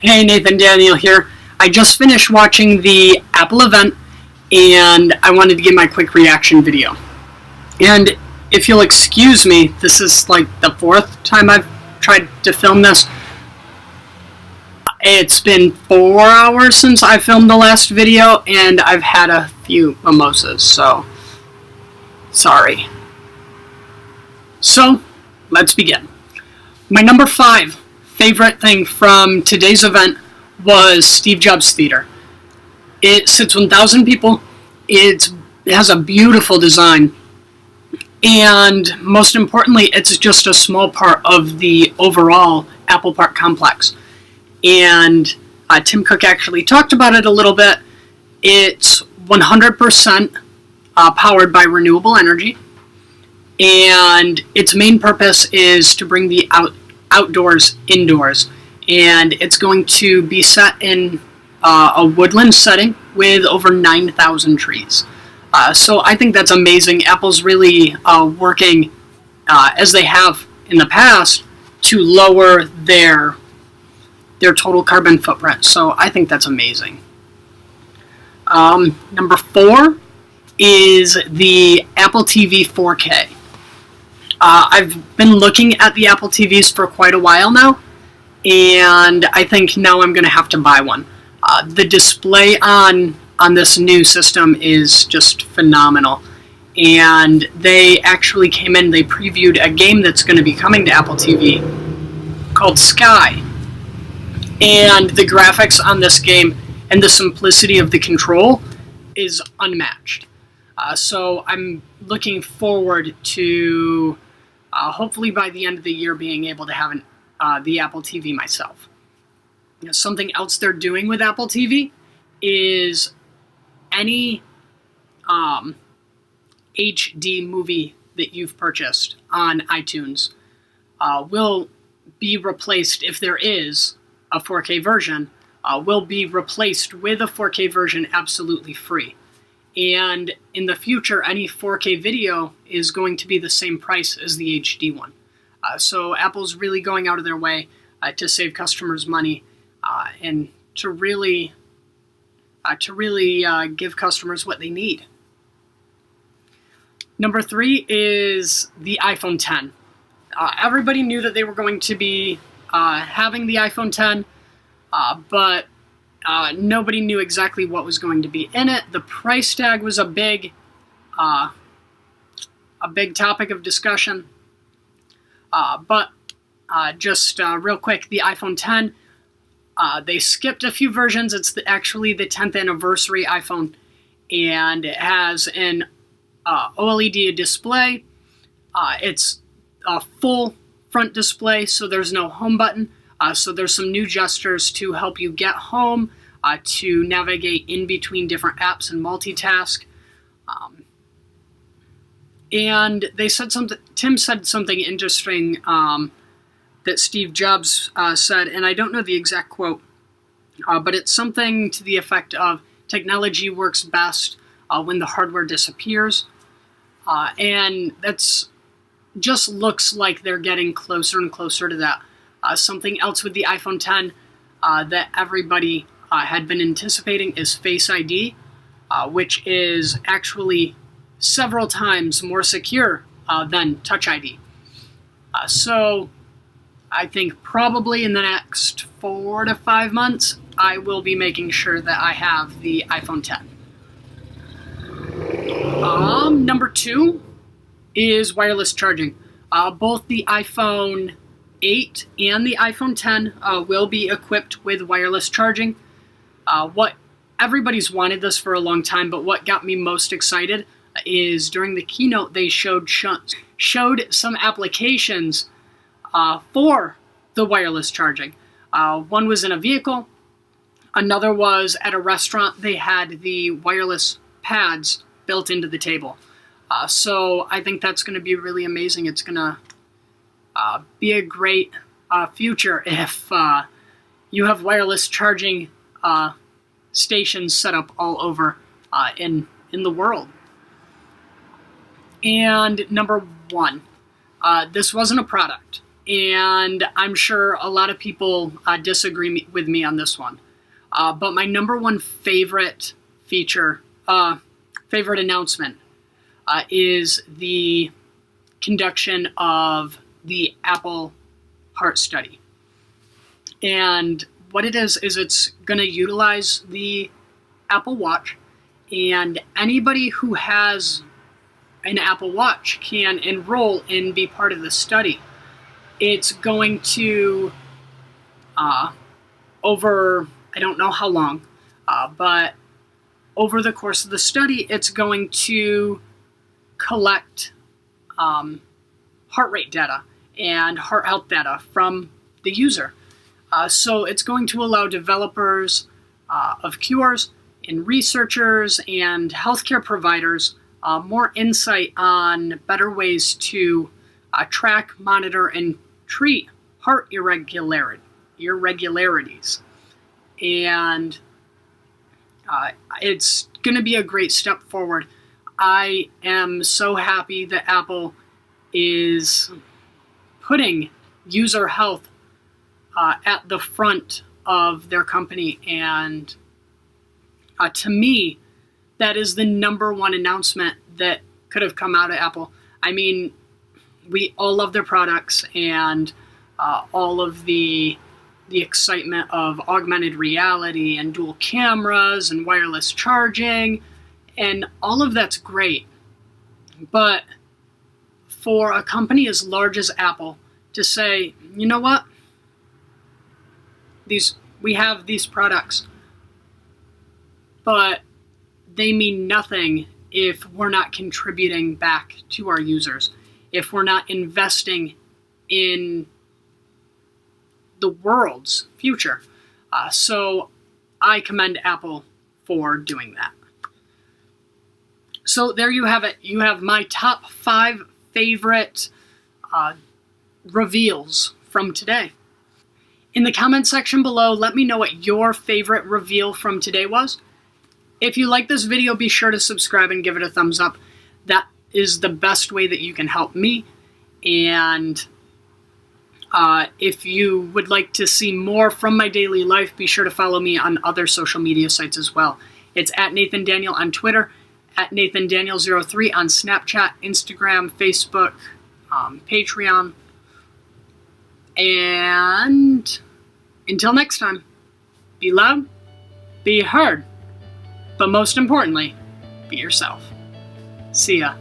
Hey, Nathen Daniel here. I just finished watching the Apple event and I wanted to give my quick reaction video. And if you'll excuse me, this is like the fourth time I've tried to film this. It's been 4 hours since I filmed the last video and I've had a few mimosas, so sorry. So, let's begin. My number 5 favorite thing from today's event was Steve Jobs Theater. It sits 1,000 people. It has a beautiful design. And most importantly, it's just a small part of the overall Apple Park complex. And Tim Cook actually talked about it a little bit. It's 100% powered by renewable energy. And its main purpose is to bring the outdoors indoors, and it's going to be set in a woodland setting with over 9,000 trees. So I think that's amazing. Apple's really working, as they have in the past, to lower their total carbon footprint. So I think that's amazing. Number 4 is the Apple TV 4K. I've been looking at the Apple TVs for quite a while now, and I think now I'm going to have to buy one. The display on this new system is just phenomenal, and they actually came in, they previewed a game that's going to be coming to Apple TV called Sky, and the graphics on this game and the simplicity of the control is unmatched. So I'm looking forward to hopefully by the end of the year being able to have the Apple TV myself. Something else they're doing with Apple TV is any HD movie that you've purchased on iTunes will be replaced, if there is a 4K version, will be replaced with a 4K version absolutely free. And in the future, any 4K video is going to be the same price as the HD one. So Apple's really going out of their way to save customers money and to really give customers what they need. Number 3 is the iPhone 10. Everybody knew that they were going to be having the iPhone 10, but nobody knew exactly what was going to be in it. The price tag was a big topic of discussion. But just real quick, the iPhone 10, they skipped a few versions. It's actually the 10th anniversary iPhone, and it has an OLED display. It's a full front display, so there's no home button. So there's some new gestures to help you get home, to navigate in between different apps and multitask. And they said something. Tim said something interesting that Steve Jobs said, and I don't know the exact quote, but it's something to the effect of technology works best when the hardware disappears, and that's just looks like they're getting closer and closer to that. Something else with the iPhone 10 that everybody had been anticipating is Face ID, which is actually several times more secure than Touch ID. So I think probably in the next 4 to 5 months, I will be making sure that I have the iPhone 10. Number 2 is wireless charging. Both the iPhone 8 and the iPhone 10 will be equipped with wireless charging. What everybody's wanted this for a long time, but what got me most excited is during the keynote they showed some applications for the wireless charging. One was in a vehicle, another was at a restaurant. They had the wireless pads built into the table. So I think that's going to be really amazing. It's going to be a great future if you have wireless charging stations set up all over in the world. And number 1, this wasn't a product. and I'm sure a lot of people disagree with me on this one. But my number one favorite favorite announcement is the conduction of the Apple Heart Study. And what it is it's going to utilize the Apple Watch, and anybody who has an Apple Watch can enroll and be part of the study. It's going to, over, I don't know how long, but over the course of the study, it's going to collect heart rate data and heart health data from the user. So it's going to allow developers of cures and researchers and healthcare providers more insight on better ways to track, monitor, and treat heart irregularities. And it's going to be a great step forward. I am so happy that Apple is putting user health at the front of their company, and to me, that is the number one announcement that could have come out of Apple. I mean, we all love their products, and all of the excitement of augmented reality and dual cameras and wireless charging, and all of that's great. But for a company as large as Apple to say, you know what, we have these products, but they mean nothing if we're not contributing back to our users, if we're not investing in the world's future. So I commend Apple for doing that. So there you have it. You have my top 5 favorite reveals from today. In the comment section below, let me know what your favorite reveal from today was. If you like this video, be sure to subscribe and give it a thumbs up. That is the best way that you can help me. And if you would like to see more from my daily life, be sure to follow me on other social media sites as well. It's at Nathen Daniel on Twitter, at Nathen Daniel03 on Snapchat, Instagram, Facebook, Patreon. And until next time, be loud, be heard, but most importantly, be yourself. See ya.